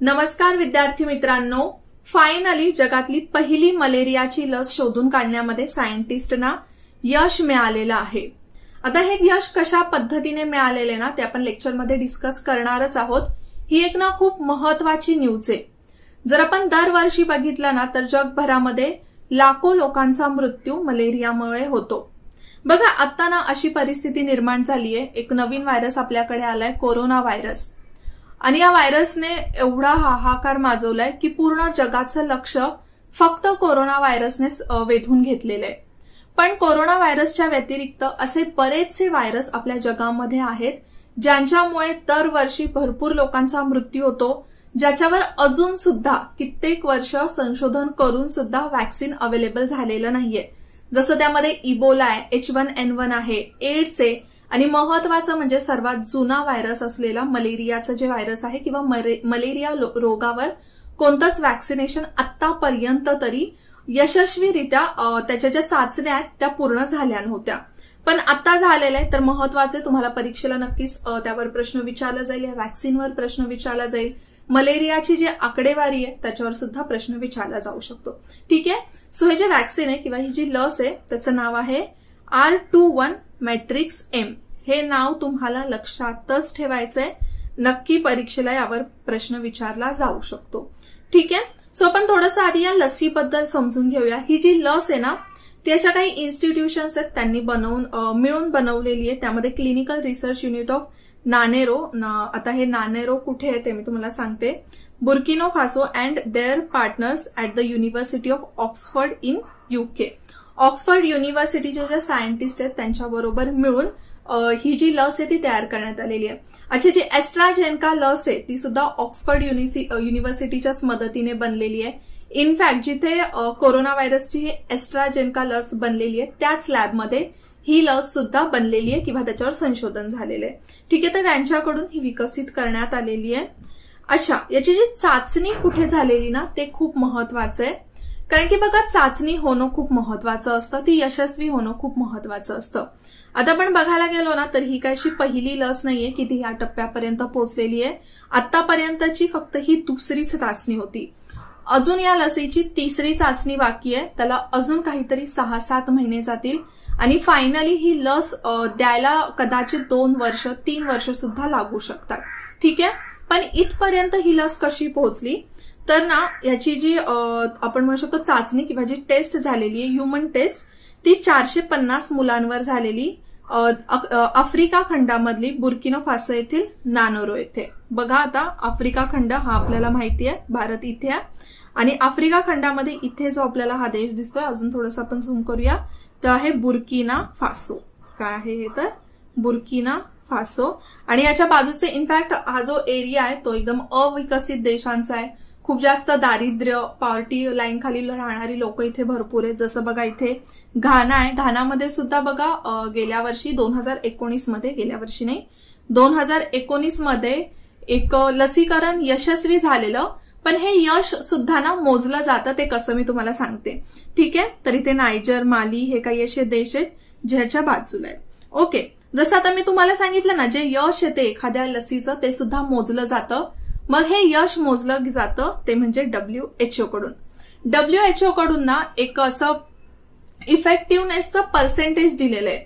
नमस्कार विद्यार्थी मित्रांनो, फायनली जगातली पहिली मलेरियाची लस शोधून काढण्यामध्ये सायंटिस्टना यश मिळालेलं आहे। आता हे यश कशा पद्धतीने मिळालेले ना ते आपण लेक्चरमध्ये डिस्कस करणारच आहोत। ही एक ना खूप महत्वाची न्यूज आहे। जर आपण दरवर्षी बघितलं ना तर जगभरामध्ये लाखो लोकांचा मृत्यू मलेरियामुळे होतो। बघा आता ना अशी परिस्थिती निर्माण झाली आहे, एक नवीन व्हायरस आपल्याकडे आलाय, कोरोना व्हायरस। आणि या व्हायरसने एवढा हाहाकार माजवलाय की पूर्ण जगाचं लक्ष फक्त कोरोना व्हायरसने वेधून घेतलेलं आहे। पण कोरोना व्हायरसच्या व्यतिरिक्त असे बरेचसे व्हायरस आपल्या जगामध्ये आहेत ज्यांच्यामुळे दरवर्षी भरपूर लोकांचा मृत्यू होतो, ज्याच्यावर अजून सुद्धा कित्येक वर्ष संशोधन करून सुद्धा वॅक्सिन अवेलेबल झालेलं नाहीये। जसं त्यामध्ये इबोला आहे, H1N1 आहे, एड्स आहे आणि महत्वाचं म्हणजे सर्वात जुना व्हायरस असलेला मलेरियाचं जे व्हायरस आहे किंवा मलेरिया रोगावर कोणतंच वॅक्सिनेशन आतापर्यंत तरी यशस्वीरित्या त्याच्या ज्या चाचण्या आहेत त्या पूर्ण झाल्या नव्हत्या। पण आता झालेलं आहे तर महत्वाचे, तुम्हाला परीक्षेला नक्कीच त्यावर प्रश्न विचारला जाईल, या वॅक्सिनवर प्रश्न विचारला जाईल, मलेरियाची जी आकडेवारी आहे त्याच्यावर सुद्धा प्रश्न विचारला जाऊ शकतो। ठीक आहे, सो हे जे वॅक्सिन आहे किंवा ही जी लस आहे त्याचं नाव आहे R21 मॅट्रिक्स M। हे नाव तुम्हाला लक्षातच ठेवायचंय, नक्की परीक्षेला यावर प्रश्न विचारला जाऊ शकतो। ठीक आहे, सो आपण थोडंसं आधी या लसीबद्दल समजून घेऊया। ही जी लस आहे ना ती अशा काही इन्स्टिट्यूशन्स आहेत त्यांनी मिळून बनवलेली आहे। त्यामध्ये clinical research unit of Nanoro, आता हे नानेरो कुठे आहे ते मी तुम्हाला सांगते, Burkina Faso and their partners at the University of Oxford in UK। Oxford युनिव्हर्सिटीचे जे सायंटिस्ट आहेत त्यांच्याबरोबर मिळून ही जी लस आहे ती तयार करण्यात आलेली आहे। अच्छा, जी एस्ट्राजेनका लस आहे ती सुद्धा ऑक्सफर्ड युनिव्हर्सिटीच्याच मदतीने बनलेली आहे। इनफॅक्ट जिथे कोरोना व्हायरसची एस्ट्राजेनका लस बनलेली आहे त्याच लॅबमध्ये ही लस सुद्धा बनलेली आहे किंवा त्याच्यावर संशोधन झालेलं आहे। ठीक आहे, तर त्यांच्याकडून ही विकसित करण्यात आलेली आहे। अच्छा, याची जी चाचणी कुठे झालेली ना ते खूप महत्वाचं आहे, कारण की बघा चाचणी होणं खूप महत्वाचं असतं, ती यशस्वी होणं खूप महत्वाचं असतं। आता आपण बघायला गेलो ना तर ही काय अशी पहिली लस नाहीये की ती ह्या टप्प्यापर्यंत पोहोचलेली आहे। आतापर्यंतची फक्त ही दुसरीच चाचणी होती, अजून या लसीची तिसरी चाचणी बाकी आहे, त्याला अजून काहीतरी 6-7 महिने जातील आणि फायनली ही लस द्यायला कदाचित 2 वर्ष 3 वर्ष सुद्धा लागू शकतात। ठीक आहे, पण इथपर्यंत ही लस कशी पोहोचली तर ना याची जी आपण म्हणू शकतो चाचणी किंवा जी टेस्ट झालेली आहे, ह्युमन टेस्ट, ती 450 मुलांवर झालेली, आफ्रिका खंडामधली बुर्किनो फासो येथील नानेरो येथे। बघा आता आफ्रिका खंड हा आपल्याला माहिती आहे, भारत इथे आहे आणि आफ्रिका खंडामध्ये इथे जो आपल्याला हा देश दिसतोय, अजून थोडंसं आपण झूम करूया, तो आहे बुर्किना फासो। काय आहे हे तर बुर्किना फासो आणि याच्या बाजूचे इनफॅक्ट हा जो एरिया आहे तो एकदम अविकसित देशांचा आहे, खूप जास्त दारिद्र्य, पॉवर्टी लाईन खाली राहणारी लोक इथे भरपूर आहेत। जसं बघा इथे घाना आहे, घानामध्ये सुद्धा बघा गेल्या वर्षी 2019 मध्ये एक लसीकरण यशस्वी झालेलं, पण हे यश सुद्धा ना मोजलं जातं, ते कसं मी तुम्हाला सांगते। ठीक आहे, तर इथे नायजर, माली हे काही असे देश आहेत ज्याच्या बाजूला आहेत। ओके, जसं आता मी तुम्हाला सांगितलं ना जे यश येते एखाद्या लसीचं ते सुद्धा मोजलं जातं, मग हे यश मोजलं जातं ते म्हणजे WHO कडून। WHO कडून ना एक असं इफेक्टिव्हनेसचं पर्सेंटेज दिलेलं आहे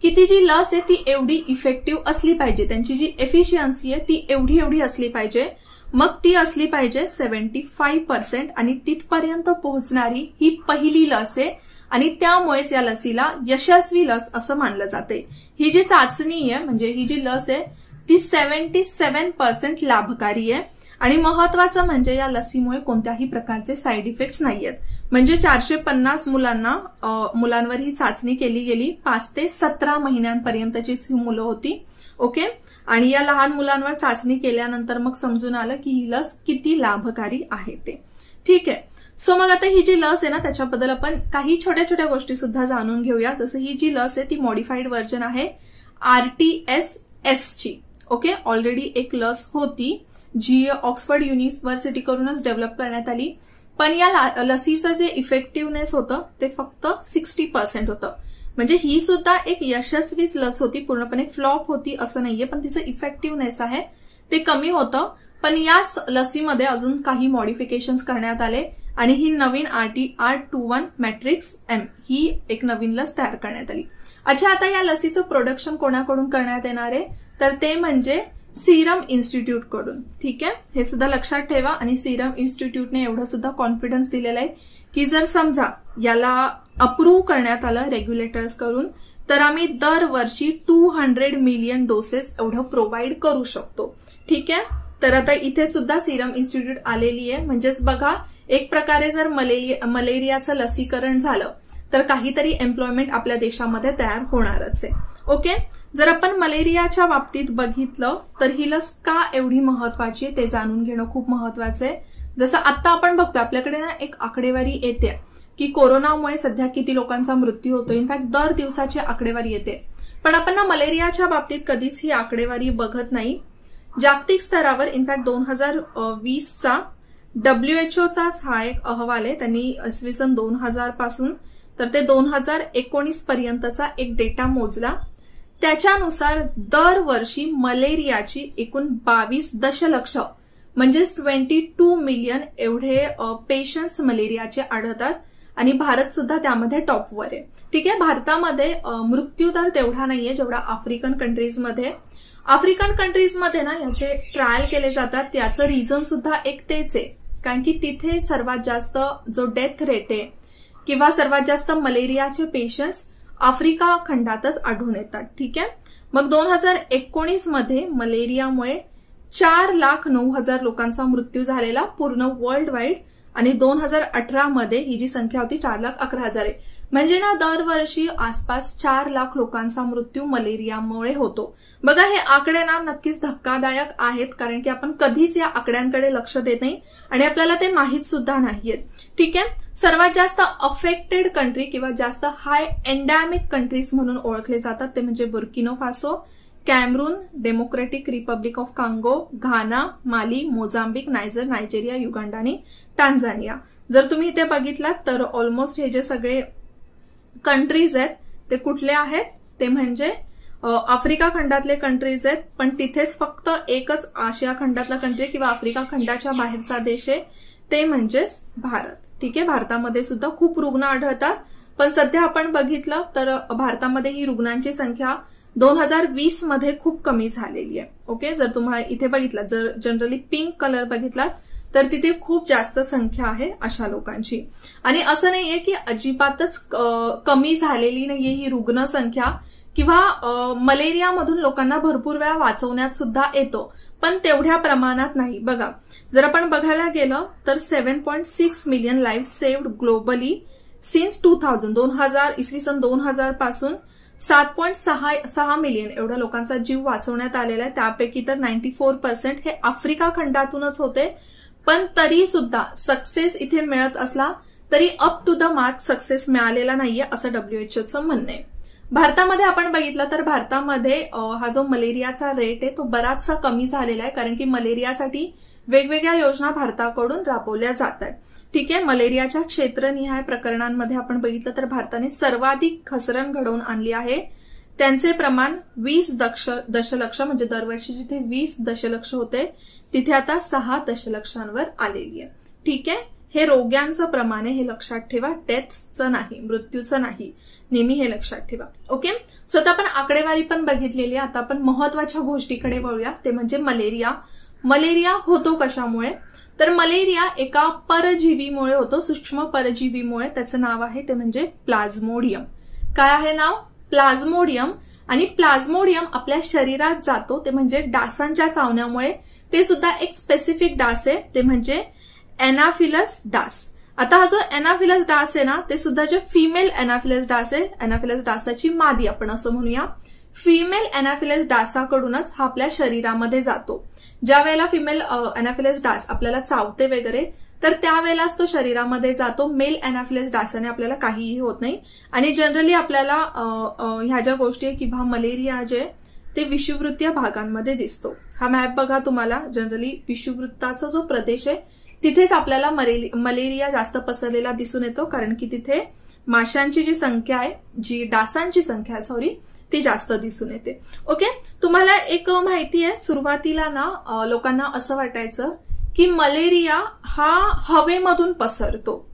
की ती जी लस आहे ती एवढी इफेक्टिव्ह असली पाहिजे, त्यांची जी एफिशियन्सी आहे ती एवढी असली पाहिजे, मग ती असली पाहिजे 75% आणि तिथपर्यंत पोहोचणारी ही पहिली लस आहे आणि त्यामुळेच या लसीला यशस्वी लस असं मानलं जाते। ही जी चाचणी आहे म्हणजे ही जी लस आहे ती 77% लाभकारी आहे आणि महत्वाचं म्हणजे या लसीमुळे कोणत्याही प्रकारचे साईड इफेक्ट्स नाहीयेत। म्हणजे 450 मुलांवर ही चाचणी केली गेली, 5 ते 17 महिन्यांपर्यंतचीच ही मुलं होती। ओके, आणि या लहान मुलांवर चाचणी केल्यानंतर मग समजून आलं की ही लस किती लाभकारी आहे ते। ठीक आहे, सो मग आता ही जी लस आहे ना त्याच्याबद्दल आपण काही छोट्या गोष्टी सुद्धा जाणून घेऊया। जसं ही जी लस आहे ती मॉडिफाईड व्हर्जन आहे RTS-S ची। ओके, ऑलरेडी एक लस होती जी ऑक्सफर्ड युनिव्हर्सिटी करूनच डेव्हलप करण्यात आली, पण या लसीचं जे इफेक्टिव्हनेस होतं ते फक्त 60% होतं। म्हणजे ही सुद्धा एक यशस्वीच लस होती, पूर्णपणे फ्लॉप होती असं नाहीये, पण तिचं इफेक्टिव्हनेस आहे ते कमी होतं। पण याच लसीमध्ये अजून काही मॉडिफिकेशन्स करण्यात आले आणि ही नवीन RT-R21 मॅट्रिक्स M ही एक नवीन लस तयार करण्यात आली. अच्छा, आता या लसीचं प्रोडक्शन कोणाकडून करण्यात येणार आहे, तर ते म्हणजे सिरम इन्स्टिट्यूट कडून. ठीक आहे, हे सुद्धा लक्षात ठेवा. आणि सिरम इन्स्टिट्यूटने एवढं सुद्धा कॉन्फिडन्स दिलेला आहे की जर समजा याला अप्रूव्ह करण्यात आलं रेग्युलेटर्स कडून तर आम्ही दरवर्षी 200 मिलियन डोसेस एवढं प्रोव्हाइड करू शकतो. ठीक आहे, तर आता इथे सुद्धा सिरम इन्स्टिट्यूट आलेली आहे. म्हणजेच बघा, एक प्रकारे जर मलेरियाचं लसीकरण झालं तर काहीतरी एम्प्लॉयमेंट आपल्या देशामध्ये तयार होणारच आहे. ओके, जर आपण मलेरियाच्या बाबतीत बघितलं तर ही लस का एवढी महत्वाची आहे ते जाणून घेणं खूप महत्वाचं आहे. जसं आता आपण बघतो आपल्याकडे ना एक आकडेवारी येते की कोरोनामुळे सध्या किती लोकांचा मृत्यू होतो. इनफॅक्ट दर दिवसाची आकडेवारी येते, पण आपण ना मलेरियाच्या बाबतीत कधीच ही आकडेवारी बघत नाही. जागतिक स्तरावर इनफॅक्ट 2020चा WHOचाच हा एक अहवाल आहे. त्यांनी इसवी सन 2000 पासून तर ते 2019 पर्यंतचा एक डेटा मोजला. त्याच्यानुसार दरवर्षी मलेरियाची एकूण 22 दशलक्ष म्हणजेच 22 मिलियन एवढे पेशंट्स मलेरियाचे आढळतात आणि भारत सुद्धा त्यामध्ये टॉपवर आहे. ठीक आहे, भारतामध्ये मृत्यूदर तेवढा नाहीये जेवढा आफ्रिकन कंट्रीजमध्ये. आफ्रिकन कंट्रीजमध्ये ना याचे ट्रायल केले जातात. त्याचं रिझन सुद्धा एक तेच आहे, कारण की तिथे सर्वात जास्त जो डेथ रेट आहे किंवा सर्वात जास्त मलेरियाचे पेशंट्स आफ्रिका खंडातच आढळून येतात. ठीक आहे, मग 2019 मध्ये मलेरियामुळे 4,09,000 लोकांचा मृत्यू झालेला पूर्ण वर्ल्ड वाईड आणि 2018 मध्ये ही जी संख्या होती 4,11,000 आहे. म्हणजे ना दरवर्षी आसपास 4 लाख लोकांचा मृत्यू मलेरियामुळे होतो. बघा, हे आकडे ना नक्कीच धक्कादायक आहेत, कारण की आपण कधीच या आकड्यांकडे लक्ष देत नाही आणि आपल्याला ते माहीत सुद्धा नाहीयेत. ठीक आहे, सर्वात जास्त अफेक्टेड कंट्री किंवा जास्त हाय एंडॅमिक कंट्रीज म्हणून ओळखले जातात ते म्हणजे Burkina Faso, Cameroon, Democratic Republic of Congo, Ghana, Mali, Mozambique, Nigeria, Uganda आणि टांझानिया. जर तुम्ही इथे बघितलात तर ऑलमोस्ट हे जे सगळे कंट्रीज आहेत ते कुठले आहेत, ते म्हणजे आफ्रिका खंडातले कंट्रीज आहेत. पण तिथेच फक्त एकच आशिया खंडातला कंट्री किंवा आफ्रिका खंडाच्या बाहेरचा देश आहे, ते म्हणजेच भारत. ठीक आहे, भारतामध्ये सुद्धा खूप रुग्ण आढळतात, पण सध्या आपण बघितलं तर भारतामध्ये ही रुग्णांची संख्या 2020 मध्ये खूप कमी झालेली आहे. ओके, जर तुम्हाला इथे बघितलं, जर जनरली पिंक कलर बघितला तर तिथे खूप जास्त संख्या आहे अशा लोकांची. आणि असं नाहीये की अजिबातच कमी झालेली नाहीये ही रुग्ण संख्या किंवा मलेरियामधून लोकांना भरपूर वेळा वाचवण्यात सुद्धा येतो, पण तेवढ्या प्रमाणात नाही. बघा, जर आपण बघायला गेलं तर 7.6 million life saved globally since 2000 इसवी सन 2000 पासून 7.6 मिलियन एवढ्या लोकांचा जीव वाचवण्यात आलेला आहे. त्यापैकी तर 94% हे आफ्रिका खंडातूनच होते. पण तरी सुद्धा सक्सेस इथे मिळत असला तरी up to the mark success मिळालेला नाहीये असं WHOचं म्हणणं आहे. भारतामध्ये आपण बघितलं तर भारतामध्ये हा जो मलेरियाचा रेट आहे तो बराचसा कमी झालेला आहे, कारण की मलेरियासाठी वेगवेगळ्या योजना भारताकडून राबवल्या जातात. ठीक आहे, मलेरियाच्या क्षेत्रनिहाय प्रकरणांमध्ये आपण बघितलं तर भारताने सर्वाधिक घसरण घडवून आणली आहे. त्यांचे प्रमाण 20 दशलक्ष म्हणजे दरवर्षी जिथे 20 दशलक्ष होते तिथे आता 6 दशलक्षांवर आलेली आहे. ठीक आहे, हे रोग्यांचं प्रमाण आहे, हे लक्षात ठेवा, डेथचं नाही, मृत्यूचं नाही, नेहमी हे लक्षात ठेवा. ओके, सो आता आपण आकडेवारी पण बघितलेली आहे. आता आपण महत्वाच्या गोष्टीकडे वळूया, ते म्हणजे मलेरिया. मलेरिया होतो कशामुळे, तर मलेरिया एका परजीवीमुळे होतो, सूक्ष्म परजीवीमुळे. त्याचं नाव आहे ते म्हणजे प्लाझ्मोडियम. काय आहे नाव? प्लाझ्मोडियम. आणि प्लाझ्मोडियम आपल्या शरीरात जातो ते म्हणजे डासांच्या चावण्यामुळे. ते सुद्धा एक स्पेसिफिक डास आहे, ते म्हणजे एनाफिलस डास. आता हा जो एनाफिलस डास आहे ना, ते सुद्धा जे फिमेल एनाफिलस डास आहे, एनाफिलस डासाची मादी आपण असं म्हणूया, फिमेल एनाफिलस डासाकडूनच हा आपल्या शरीरामध्ये जातो. ज्या वेळेला फिमेल एनाफिलस डास आपल्याला चावते वगैरे तर त्यावेळेलाच तो शरीरामध्ये जातो. मेल एनाफिलस डासाने आपल्याला काहीही होत नाही. आणि जनरली आपल्याला ह्या ज्या गोष्टी आहे किंवा मलेरिया जे ते विषुववृत्तीय भागांमध्ये दिसतो. हा मॅप बघा तुम्हाला, जनरली विषुववृत्ताचा जो प्रदेश आहे तिथेच आपल्याला मलेरिया जास्त पसरलेला दिसून येतो, कारण की तिथे माशांची जी संख्या आहे, जी डासांची संख्या आहे ती जास्त दिसून येते. ओके, तुम्हाला एक माहिती आहे, सुरुवातीला ना लोकांना असं वाटायचं की मलेरिया हा हवेमधून पसरतो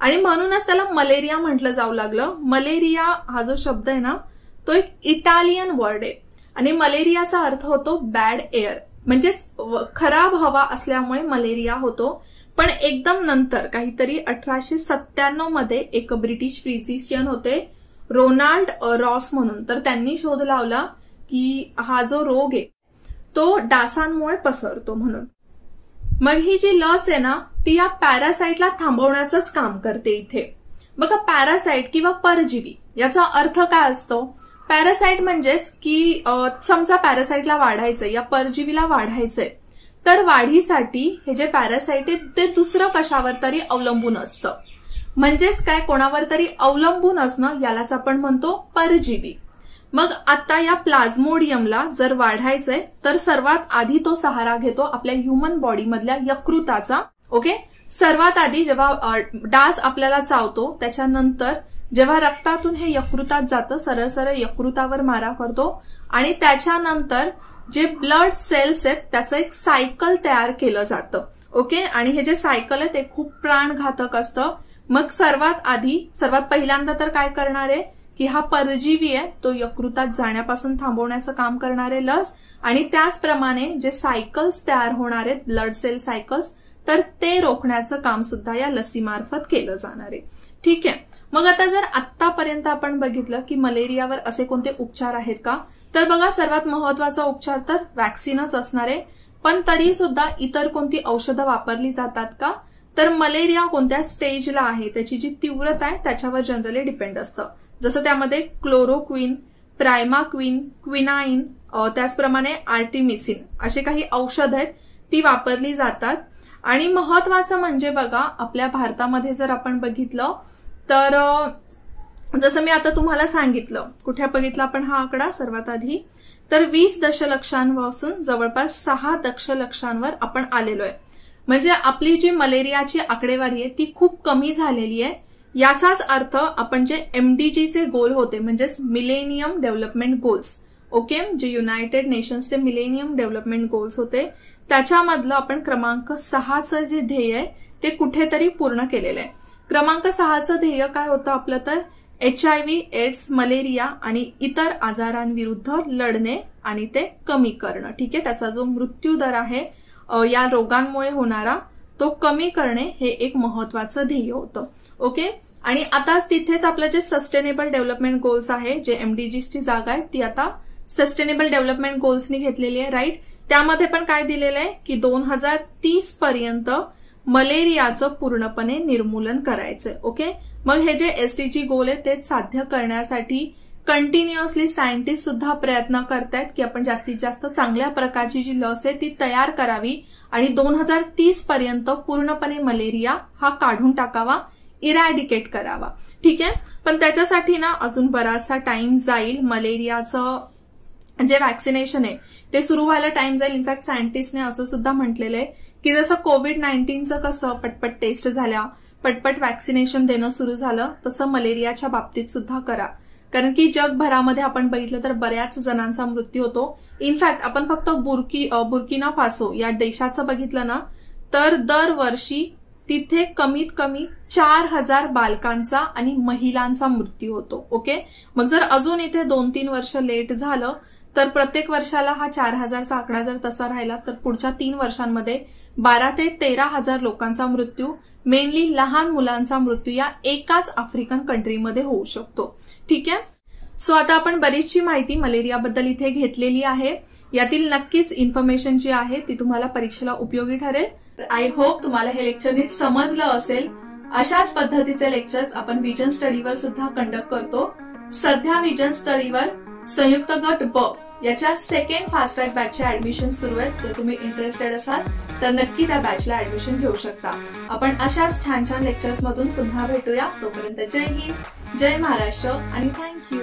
आणि म्हणूनच त्याला मलेरिया म्हटलं जाऊ लागलं. मलेरिया हा जो शब्द आहे ना तो एक इटालियन वर्ड आहे आणि मलेरियाचा अर्थ होतो बॅड एअर, म्हणजेच खराब हवा असल्यामुळे मलेरिया होतो. पण एकदम नंतर काहीतरी 1897 मध्ये एक ब्रिटिश फिजिशियन होते रोनाल्ड रॉस म्हणून, तर त्यांनी शोध लावला की हा जो रोग आहे तो डासांमुळे पसरतो म्हणून. मग ही जी लस आहे ना ती या पॅरासाइटला थांबवण्याचंच काम करते इथे. बघा, पॅरासाइट किंवा परजीवी याचा अर्थ काय असतो? पॅरासाइट म्हणजेच की समजा पॅरासाइटला वाढायचंय या परजीवीला वाढायचंय, तर वाढीसाठी हे जे पॅरासाइट आहे ते दुसरं कशावर तरी अवलंबून असतं. म्हणजेच काय, कोणावर तरी अवलंबून असणं यालाच आपण म्हणतो परजीवी. मग आता या प्लाझ्मोडियमला जर वाढायचंय तर सर्वात आधी तो सहारा घेतो आपल्या ह्युमन बॉडी मधल्या यकृताचा. ओके, सर्वात आधी जेव्हा डास आपल्याला चावतो त्याच्यानंतर जेव्हा रक्तातून हे यकृतात जातं, सरळ सरळ यकृतावर मारा करतो आणि त्याच्यानंतर जे ब्लड सेल्स आहेत त्याचं एक सायकल तयार केलं जातं. ओके, आणि हे जे सायकल आहे ते खूप प्राणघातक असतं. मग सर्वात पहिल्यांदा तर काय करणार आहे की हा परजीवी आहे तो यकृतात जाण्यापासून थांबवण्याचं काम करणारे लस, आणि त्याचप्रमाणे जे सायकल्स तयार होणार आहेत ब्लड सेल सायकल्स, तर ते रोखण्याचं काम सुद्धा या लसीमार्फत केलं जाणार आहे. ठीक आहे, मग आता जर आतापर्यंत आपण बघितलं की मलेरियावर असे कोणते उपचार आहेत का, तर बघा, सर्वात महत्वाचा उपचार तर वॅक्सिनच असणार आहे. पण तरी सुद्धा इतर कोणती औषधं वापरली जातात का, तर मलेरिया कोणत्या स्टेजला आहे त्याची जी तीव्रता आहे त्याच्यावर जनरली डिपेंड असतं. जसं त्यामध्ये क्लोरोक्विन, प्रायमाक्विन, क्विनाइन, त्याचप्रमाणे आर्टिमिसिन असे काही औषध आहेत ती वापरली जातात. आणि महत्वाचं म्हणजे बघा, आपल्या भारतामध्ये जर आपण बघितलं तर जसं मी आता तुम्हाला सांगितलं, कुठे बघितलं आपण हा आकडा सर्वात आधी, तर 20 दशलक्षांपासून जवळपास 6 दशलक्षांवर आपण आलेलो आहे. म्हणजे आपली जी मलेरियाची आकडेवारी आहे ती खूप कमी झालेली आहे. याचाच अर्थ आपण जे MDGचे गोल होते म्हणजेच मिलेनियम डेव्हलपमेंट गोल्स, ओके, जे युनायटेड नेशन्सचे मिलेनियम डेव्हलपमेंट गोल्स होते त्याच्यामधलं आपण क्रमांक 6चं जे ध्येय आहे ते कुठेतरी पूर्ण केलेलं आहे. क्रमांक 6चं ध्येय काय होतं आपलं, तर HIV, एड्स, मलेरिया आणि इतर आजारांविरुद्ध लढणे आणि ते कमी करणं. ठीक आहे, त्याचा जो मृत्यूदर आहे या रोगांमुळे होणारा तो कमी करणे हे एक महत्वाचं ध्येय होतं. ओके, आणि आता तिथेच आपलं जे सस्टेनेबल डेव्हलपमेंट गोल्स आहे, जे MDGची जागा आहे ती आता सस्टेनेबल डेव्हलपमेंट गोल्सनी घेतलेली आहे, राईट. त्यामध्ये पण काय दिलेलं आहे की 2030 पर्यंत मलेरियाचं पूर्णपणे निर्मूलन करायचंय. ओके, मग हे जे SDG गोल आहे ते साध्य करण्यासाठी कंटिन्युअसली सायंटिस्ट सुद्धा प्रयत्न करतायत की आपण जास्तीत जास्त चांगल्या प्रकारची जी लस आहे ती तयार करावी आणि 2030 पर्यंत पूर्णपणे मलेरिया हा काढून टाकावा, इरॅडिकेट करावा. ठीक आहे, पण त्याच्यासाठी ना अजून बराचसा टाइम जाईल. मलेरियाचं जे वॅक्सिनेशन आहे ते सुरू व्हायला टाइम जाईल. इनफॅक्ट सायंटिस्टने असं सुद्धा म्हटलेलं आहे की जसं कोविड-19चं कसं पटपट टेस्ट झाल्या, पटपट वॅक्सिनेशन देणं सुरू झालं, तसं मलेरियाच्या बाबतीत सुद्धा करा. कारण की जगभरामध्ये आपण बघितलं तर बऱ्याच जणांचा मृत्यू होतो. इनफॅक्ट आपण फक्त बुर्किना फासो या देशाचं बघितलं ना तर दरवर्षी तिथे कमीत कमी 4000 बालकांचा आणि महिलांचा मृत्यू होतो. ओके, मग जर अजून इथे 2-3 वर्ष लेट झालं तर प्रत्येक वर्षाला हा 4000चा आकडा जर तसा राहिला तर पुढच्या 3 वर्षांमध्ये 12 ते 13,000 लोकांचा मृत्यू, मेनली लहान मुलांचा मृत्यू या एकाच आफ्रिकन कंट्रीमध्ये होऊ शकतो. ठीक आहे, सो आता आपण बरीचशी माहिती मलेरियाबद्दल इथे घेतलेली आहे. यातील नक्कीच इन्फॉर्मेशन जी आहे ती तुम्हाला परीक्षेला उपयोगी ठरेल. आय होप तुम्हाला हे लेक्चर नीट समजलं असेल. अशाच पद्धतीचे लेक्चर्स आपण विजन स्टडीवर सुद्धा कंडक्ट करतो. सध्या विजन स्टडीवर संयुक्त गट ब याच्या सेकंड फास्ट ट्रॅक बॅचचे ऍडमिशन सुरू आहेत. जर तुम्ही इंटरेस्टेड असाल तर नक्की त्या बॅचला ऍडमिशन घेऊ शकता. आपण अशाच छान छान लेक्चर्स मधून पुन्हा भेटूया. तोपर्यंत जय हिंद, जय महाराष्ट्र आणि थँक्यू.